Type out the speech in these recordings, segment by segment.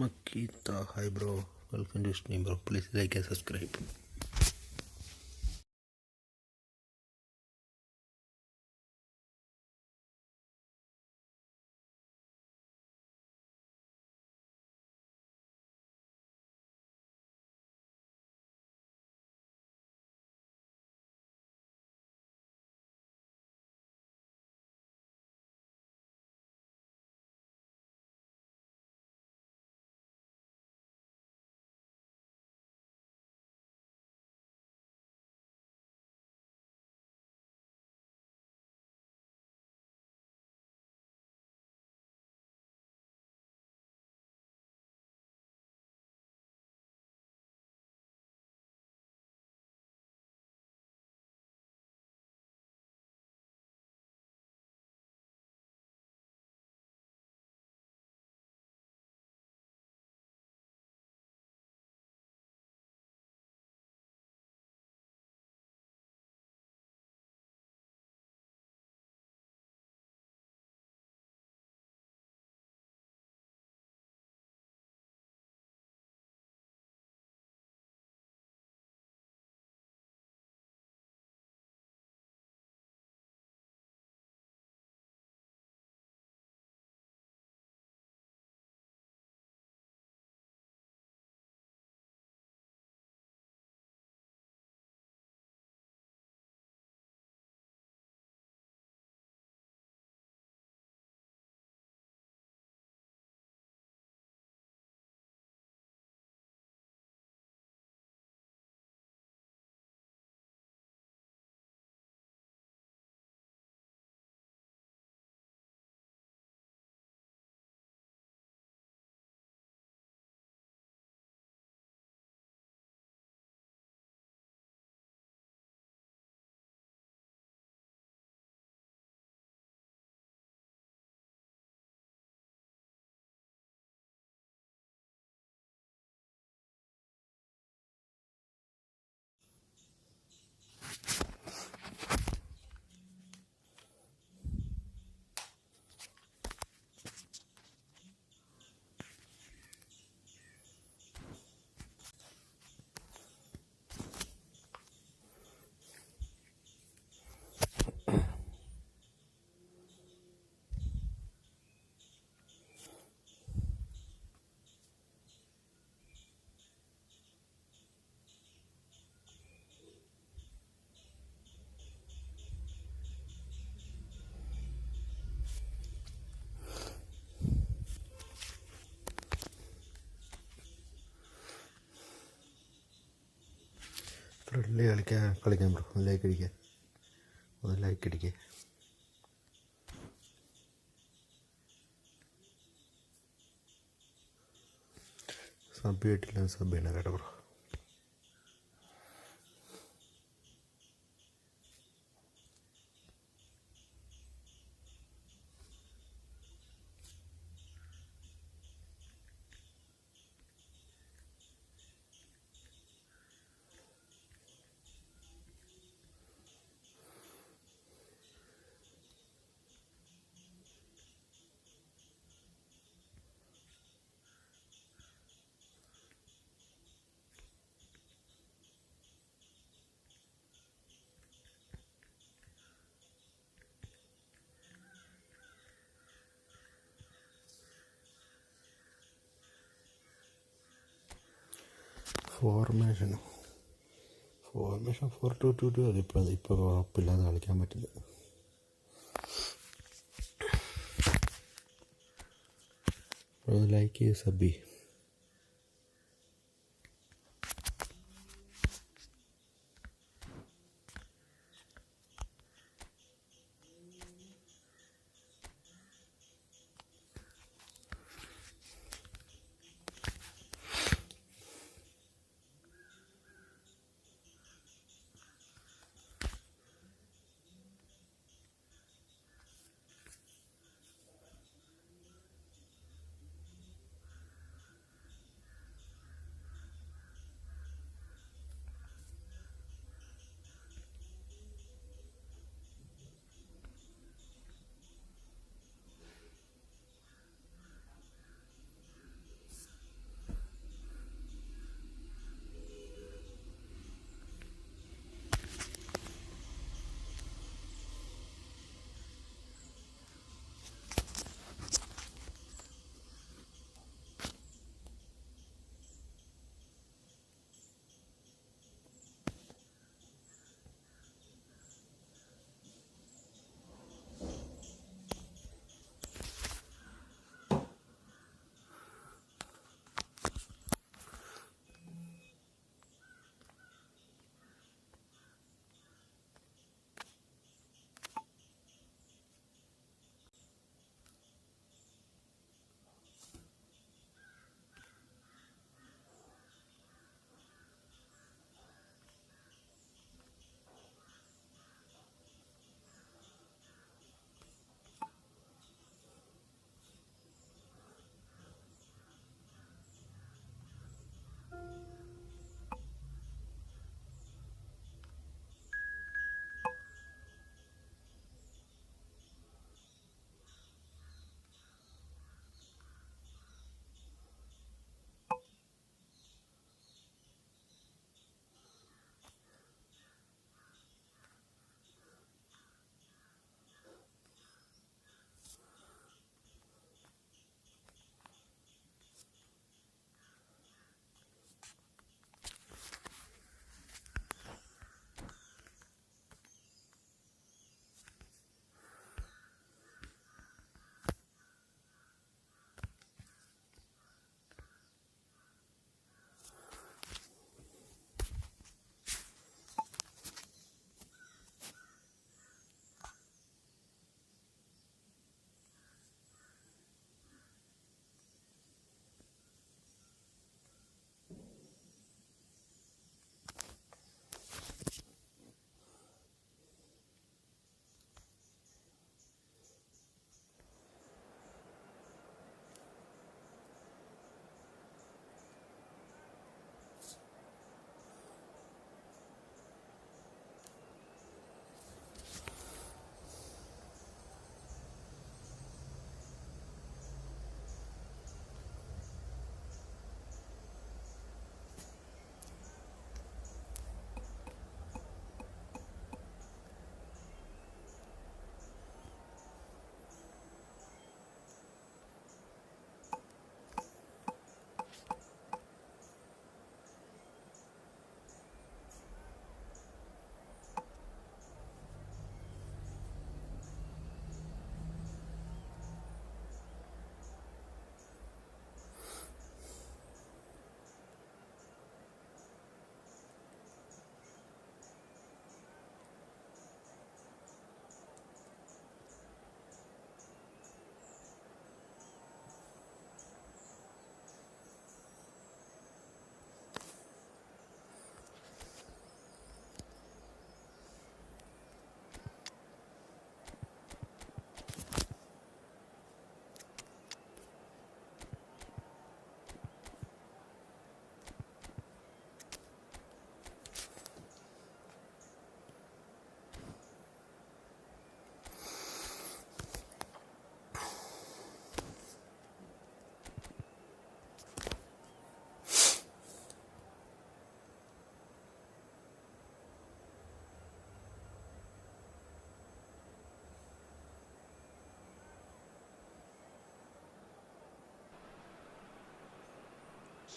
Makita, hi bro, welcome to stream bro, please like and subscribe. Friendly കളിക്കാം bro, like അടിക്കുക, ഒന്ന് like അടിക്കുക. Sub ചെയ്തിട്ടില്ല, sub ചെയ്യണം കേട്ടോ ബ്രോ. ഫോർമേഷൻ 4-2-2 അതിപ്പോൾ ഉറപ്പില്ലാതെ കളിക്കാൻ പറ്റില്ല. Like Sabi.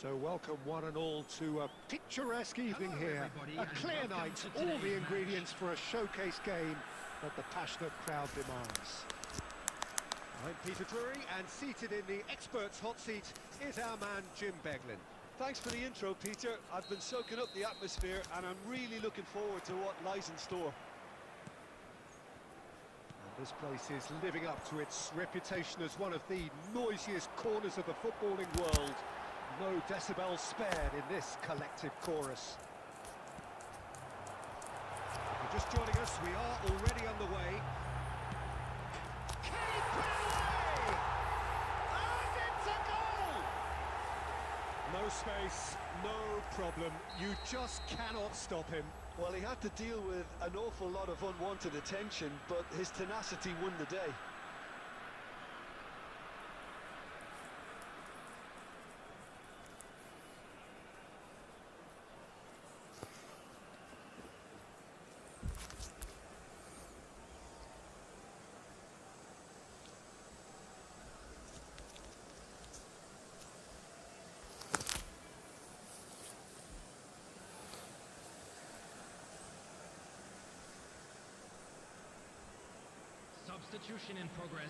So welcome one and all to a picturesque evening here. A clear night, all the ingredients for a showcase game that the passionate crowd demands. I'm Peter Drury, and seated in the experts' hot seat is our man Jim Beglin. Thanks for the intro, Peter. I've been soaking up the atmosphere and I'm really looking forward to what lies in store. And this place is living up to its reputation as one of the noisiest corners of the footballing world. No decibels spared in this collective chorus. If you're just joining us, we are already underway. Can he put it away? And it's a goal! No space, no problem. You just cannot stop him. Well, he had to deal with an awful lot of unwanted attention, but his tenacity won the day. Substitution in progress.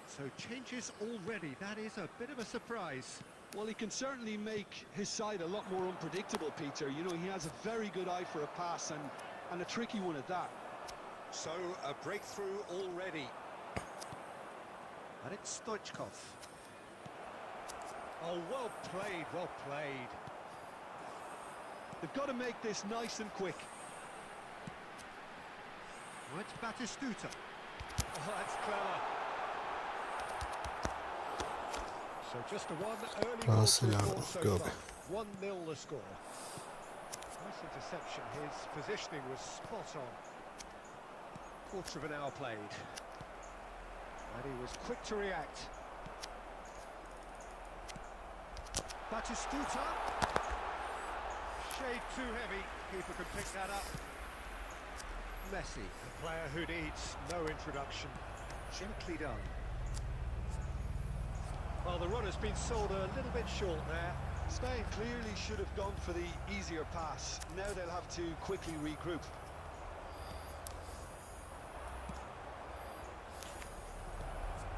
So changes already. That is a bit of a surprise. Well, he can certainly make his side a lot more unpredictable, Peter. You know, he has a very good eye for a pass and a tricky one at that. So a breakthrough already. And it's Stoichkov. Oh, well played, well played. They've got to make this nice and quick. Oh, it's Batistuta. Oh, that's clever. So just a one early goal to report so far. 1-0 the score. Nice interception. His positioning was spot on. Quarter of an hour played. And he was quick to react. Batistuta. Shade too heavy. Keeper could pick that up. Messi, a player who needs no introduction. Gently done. Well, the run has been sold a little bit short there. Spain clearly should have gone for the easier pass. Now they'll have to quickly regroup.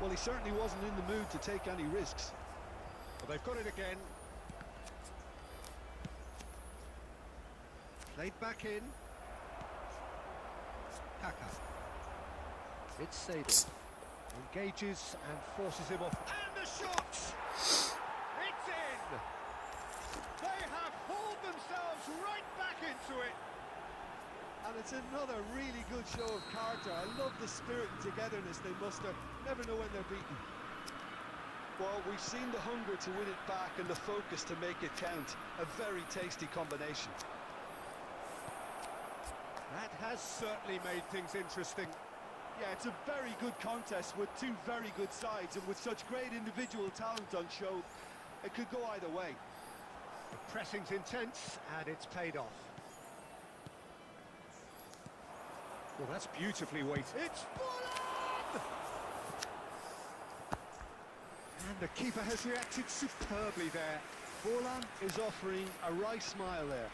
Well, he certainly wasn't in the mood to take any risks. Well, they've got it again. Played back in. Kaka. It's Sadie. Engages and forces him off. And the shot! It's in! They have hauled themselves right back into it. And it's another really good show of character. I love the spirit and togetherness they muster. Never know when they're beaten. Well, we've seen the hunger to win it back and the focus to make it count. A very tasty combination. That has certainly made things interesting. Yeah, it's a very good contest with two very good sides, and with such great individual talent on show, it could go either way. The pressing's intense, and it's paid off. Well, that's beautifully weighted. It's full on! And the keeper has reacted superbly there. Forlan is offering a wry smile there.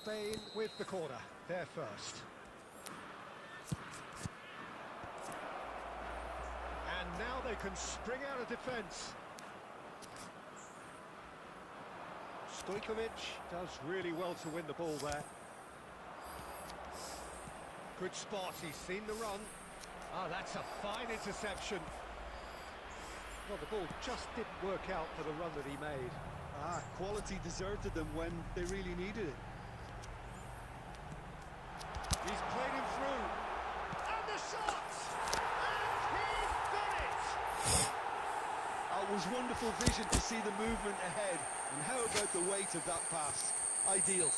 Spain with the corner, they're first. And now they can spring out of defence. Stojkovic does really well to win the ball there. Good spot, he's seen the run. Oh, that's a fine interception. Well, the ball just didn't work out for the run that he made. Quality deserted them when they really needed it. He's played him through. And the shot! And he's done it! It was wonderful vision to see the movement ahead. And how about the weight of that pass? Ideal.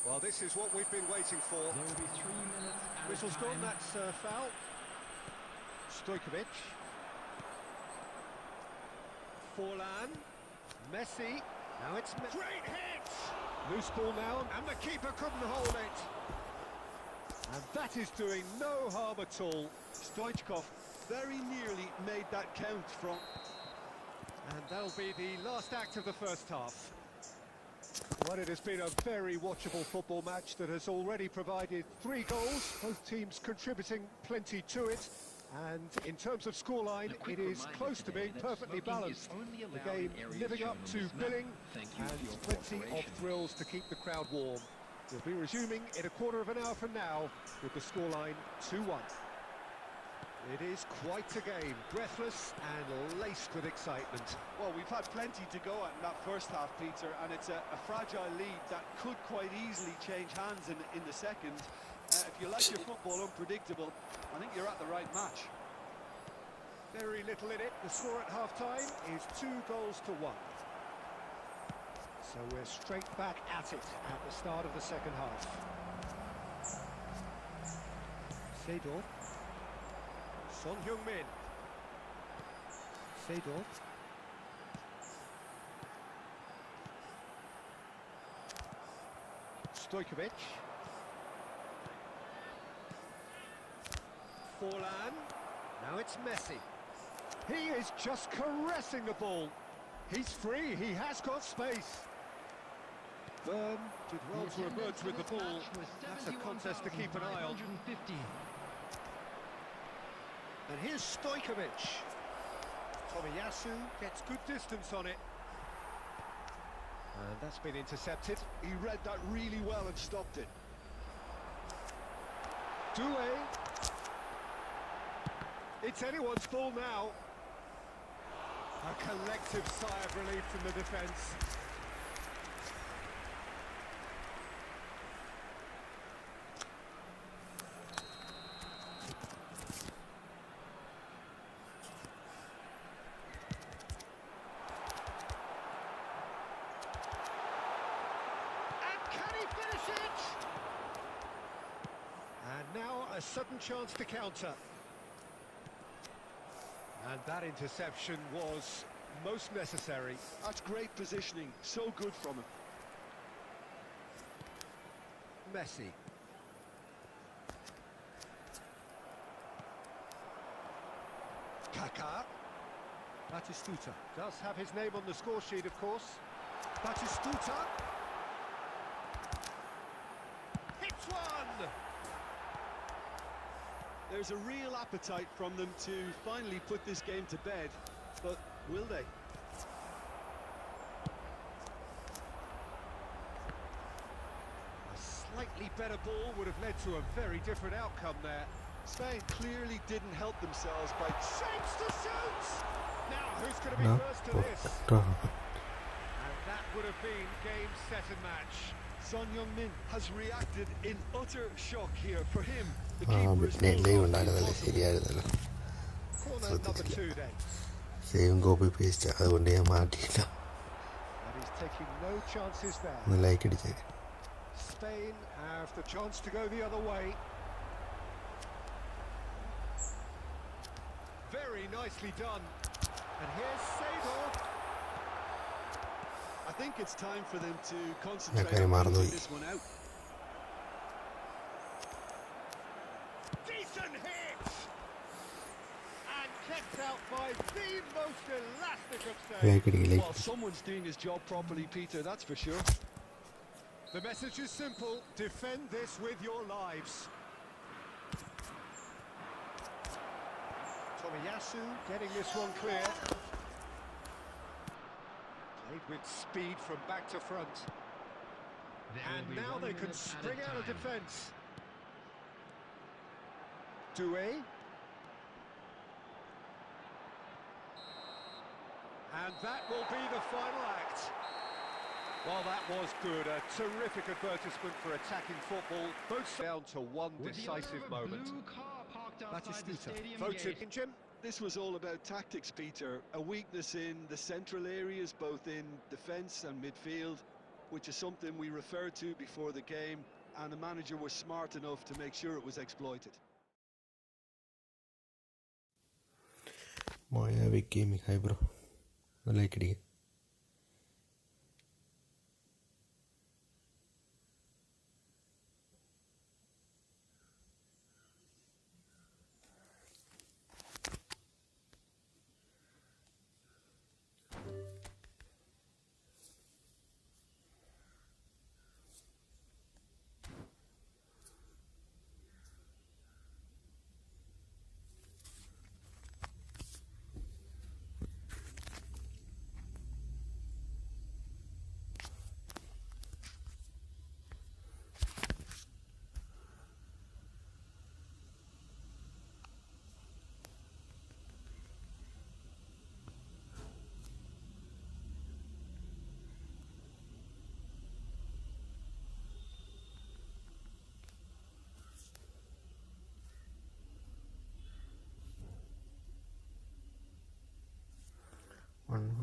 Well, this is what we've been waiting for. There will be 3 minutes at Whistle's a time. gone, that's foul. Stojkovic. Forlan. Messi. Now it's Great hit! Loose ball now, and the keeper couldn't hold it. And that is doing no harm at all. Stoichkov very nearly made that count from... And that'll be the last act of the first half. Well, it has been a very watchable football match that has already provided 3 goals, both teams contributing plenty to it. And in terms of scoreline, it is close to being perfectly balanced. The game living up to billing, and plenty of thrills to keep the crowd warm. We'll be resuming in a quarter of an hour from now with the scoreline 2-1. It is quite a game, breathless and laced with excitement. Well, we've had plenty to go at in that first half, Peter, and it's a fragile lead that could quite easily change hands in the second. If you like your football unpredictable, I think you're at the right match. Very little in it. The score at half-time is 2-1. So we're straight back at it at the start of the second half. Seedorf. Son Heung-min. Seedorf. Stojkovic. Forlan. Now it's Messi. He is just caressing the ball. He's free, he has got space. Byrne did well to emerge with the ball. That's a contest to keep an eye on. And here's Stojkovic. Tomiyasu gets good distance on it. And that's been intercepted. He read that really well and stopped it. Doué. It's anyone's ball now. A collective sigh of relief from the defence. And can he finish it? And now a sudden chance to counter. And that interception was most necessary. That's great positioning, so good from him. Messi. Kaká. Batistuta does have his name on the score sheet, of course. Batistuta. Hits one! There's a real appetite from them to finally put this game to bed, but will they? A slightly better ball would have led to a very different outcome there. Spain clearly didn't help themselves by... Shapes to shoot! Now, who's going to be first to this? And that would have been game, set and match. Son Heung-min has reacted in utter shock here. For him, the Ah, keeper but is live ഉണ്ടായിരുന്നല്ലോ ശരിയായിരുന്നല്ലോ Corner number 2 then. സേവും copy paste അതുകൊണ്ട് ഞാൻ മാറ്റിയില്ല And he's taking no chances there. ഒന്ന് like അടിച്ചേക്ക് Spain have the chance to go the other way. Very nicely done. And here's Seedorf. I think it's time for them to concentrate Okay, on Marley. closing this one out. Decent hit! And kept out by the most elastic of saves. Like അടിക്കുക Well, like someone's doing his job properly, Peter, that's for sure. The message is simple: defend this with your lives. Tomiyasu getting this one clear. Played with speed from back to front. And now they can spring out of defence. Doué. And that will be the final act. Well, that was good. A terrific advertisement for attacking football. Both down to one decisive moment. Batistuta voted in Jim. This was all about tactics, Peter. A weakness in the central areas, both in defence and midfield, which is something we referred to before the game, and the manager was smart enough to make sure it was exploited. മോയാവി gaming hi bro like അടിക്കുക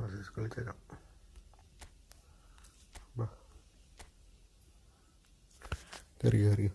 Process കളിച്ചേക്കാം. ബാ. കയറി.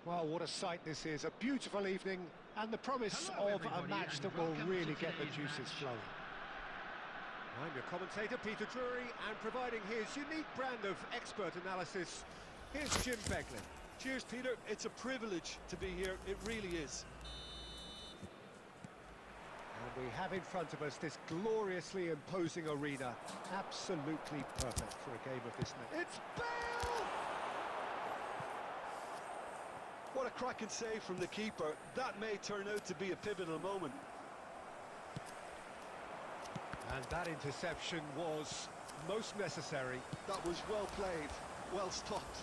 Well, what a sight this is. A beautiful evening and the promise of a match that will really get the juices flowing. I'm your commentator, Peter Drury, and providing his unique brand of expert analysis, here's Jim Beglin. Cheers, Peter. It's a privilege to be here. It really is. And we have in front of us this gloriously imposing arena. Absolutely perfect for a game of this nature. It's Bale! What a cracking save from the keeper. That may turn out to be a pivotal moment. And that interception was most necessary. That was well played, well stopped.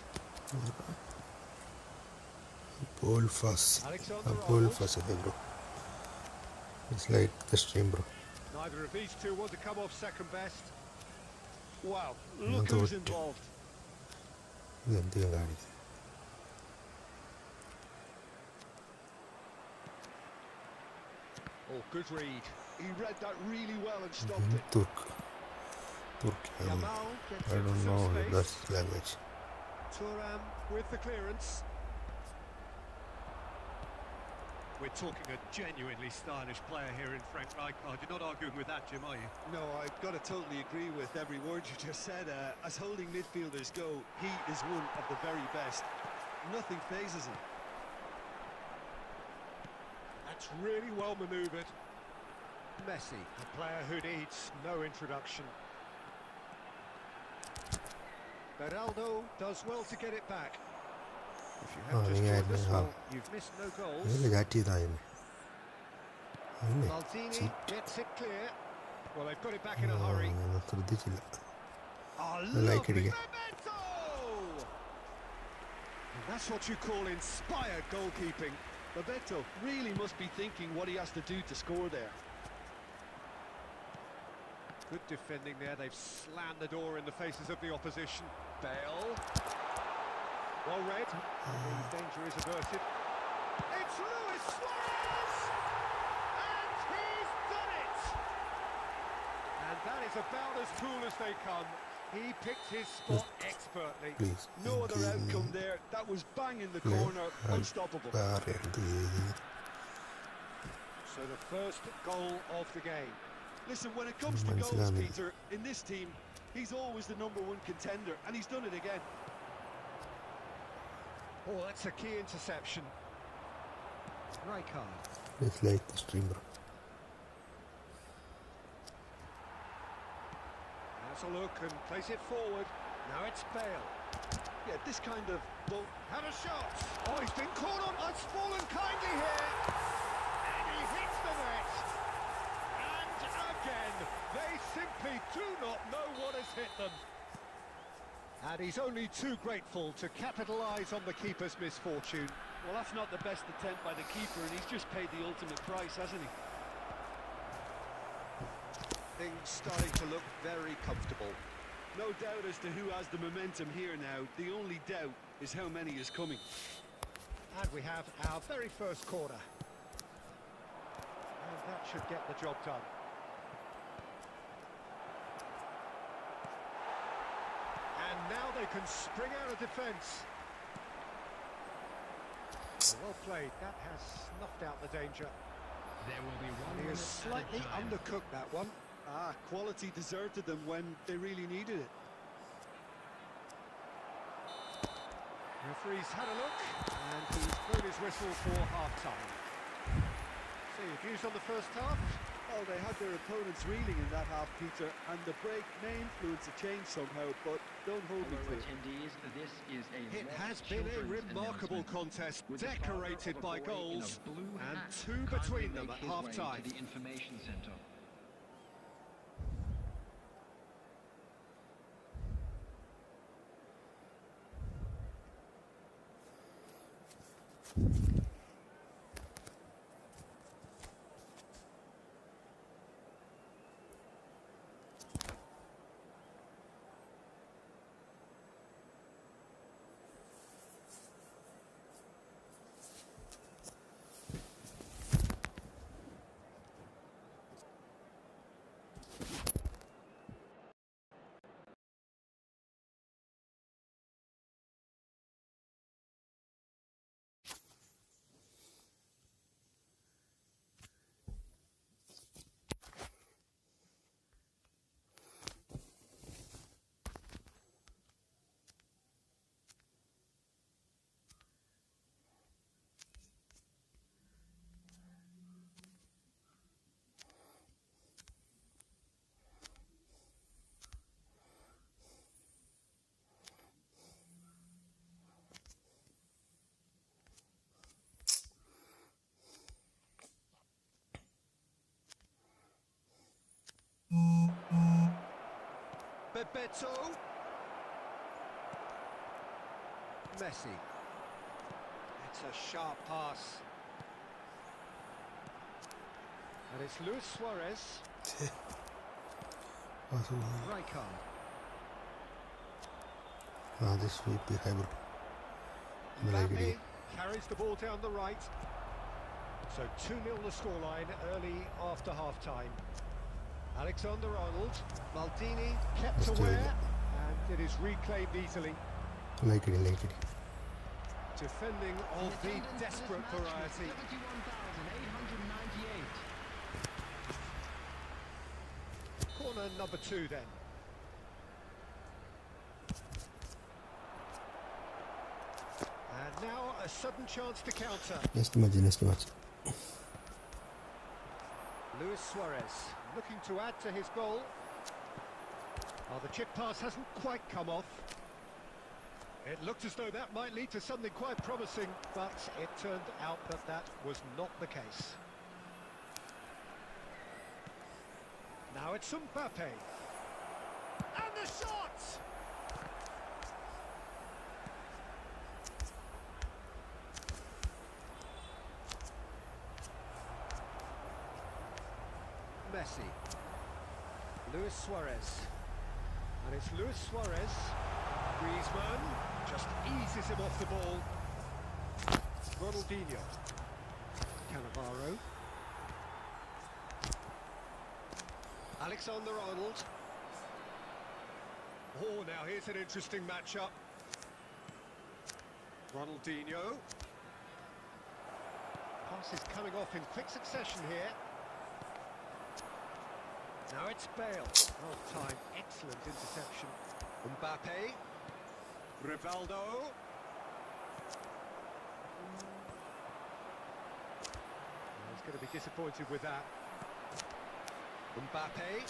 Ball fast. Alexander Ball Arnold. fast, bro. It's like the stream, bro. Neither of these two want to come off second best. Wow, look who's involved. Oh, good read. He read that really well and stopped it. Turk. Yamal gets I into don't some know space. that's language. Thuram with the clearance. We're talking a genuinely stylish player here in Frank Rijkaard. You're not arguing with that, Jim, are you? No, I've got to totally agree with every word you just said. As holding midfielders go, he is one of the very best. Nothing phases him. That's really well manoeuvred. Messi, a player who needs no introduction. Beraldo does well to get it back. If you have just joined us, well, you've missed no goals. Maldini gets it clear. Well, they've got it back in a hurry. Oh, lovely Memento! And that's what you call inspired goalkeeping. Memento really must be thinking what he has to do to score there. Good defending there. They've slammed the door in the faces of the opposition. Bale. Well read. The danger is averted. It's Luis Suarez! And he's done it! And that is about as cool as they come. He picked his spot expertly. Please. No other outcome there. That was bang in the corner. Unstoppable. So the first goal of the game. Listen, when it comes to goals, Peter, in this team, he's always the #1 contender, and he's done it again. Oh, that's a key interception. Rijkaard. It's like the stream, bro. Has a look and plays it forward. Now it's Bale. Yeah, this kind of Have a shot. Oh, he's been caught on. It's fallen kindly here. And he And he's only too grateful to capitalise on the keeper's misfortune. Well, that's not the best attempt by the keeper, and he's just paid the ultimate price, hasn't he? Things starting to look very comfortable. No doubt as to who has the momentum here now. The only doubt is how many is coming. And we have our very first corner. And that should get the job done. And now they can spring out of defence. Well played. That has snuffed out the danger. There will be He 1 has minute slightly added time. undercooked that one. Ah, quality deserted them when they really needed it. Referee's had a look, and he's blown his whistle for half-time. So your views on the first half? Oh, they had their opponents reeling in that half, Peter, and the break may influence a change somehow, but don't hold me Hello, to it. attendees. This is a It Rock has been a Children's remarkable announcement. contest, With the father decorated of a by boy in a goals, blue and hat two kindly between them make at his way half-time. to the information centre. Bebeto. Messi. It's a sharp pass. And it's Luis Suarez. Rijkaard. this will be hybrid. Mbappe carries the ball down the right. So 2-0 the scoreline early after half-time. Alexander-Arnold, Maldini kept Still aware, and it is reclaimed easily. Like it. Defending of the desperate variety. 71,898. Corner number 2 then. And now a sudden chance to counter. Next match. Luis Suarez looking to add to his goal. Oh, the chip pass hasn't quite come off. It looked as though that might lead to something quite promising, but it turned out that that was not the case. Now it's Mbappe. And the shot! Messi. Luis Suarez. And it's Luis Suarez. Griezmann just eases him off the ball. Ronaldinho. Cannavaro. Alexander-Arnold. Oh, now here's an interesting matchup. Ronaldinho. Pass is coming off in quick succession here. Now it's Bale. Well timed, excellent interception. Mbappe. Rivaldo. He's going to be disappointed with that. Mbappe.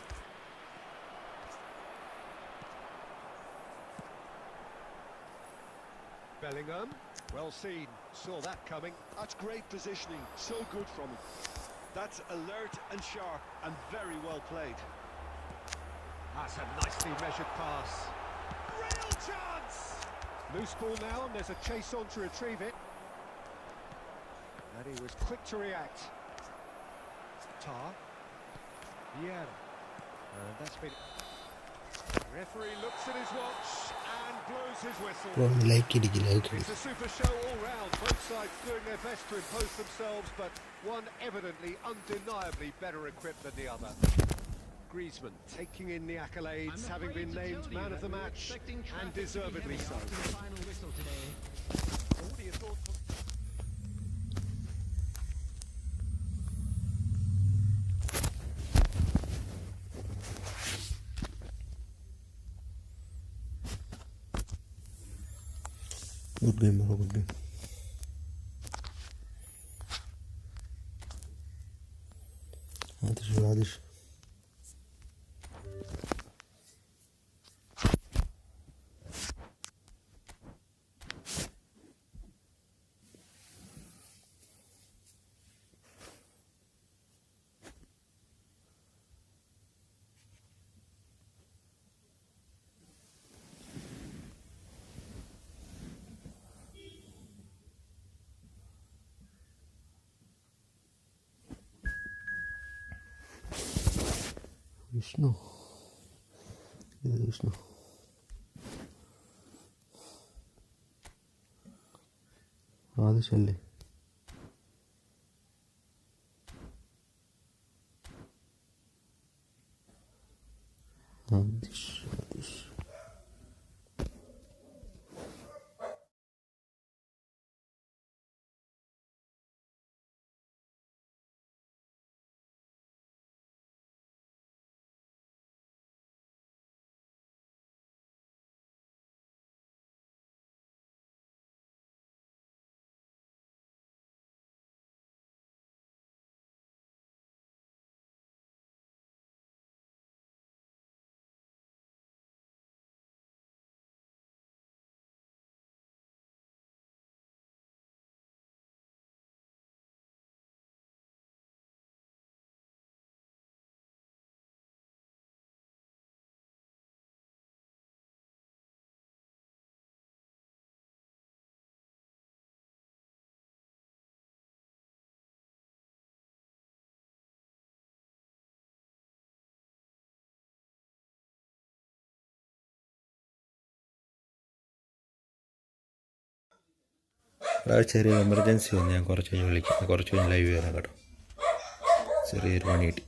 Bellingham. Well seen. Saw that coming. That's great positioning. So good from him. That's alert and sharp and very well played. That's a nicely measured pass. Real chance! Loose ball now, and there's a chase on to retrieve it. And he was quick to react. Tar. Vieira. And that's been... Referee looks at his watch and blows his whistle. Like ഇടിക്കും It's a super show all round. Both sides doing their best to impose themselves, but one evidently, undeniably better equipped than the other. Griezmann taking in the accolades, having been named man of the match, and deservedly so. What are your thoughts on... Good game, bro, good game. Adish. Vishnu. This is Vishnu. Adish alle. Adish. ചെറിയ emergency വന്നു. ഞാൻ കുറച്ച് കഴിഞ്ഞ് വിളിക്കാം. കുറച്ച് കഴിഞ്ഞ് live വരാം കേട്ടോ. ചെറിയൊരു പണി കിട്ടി.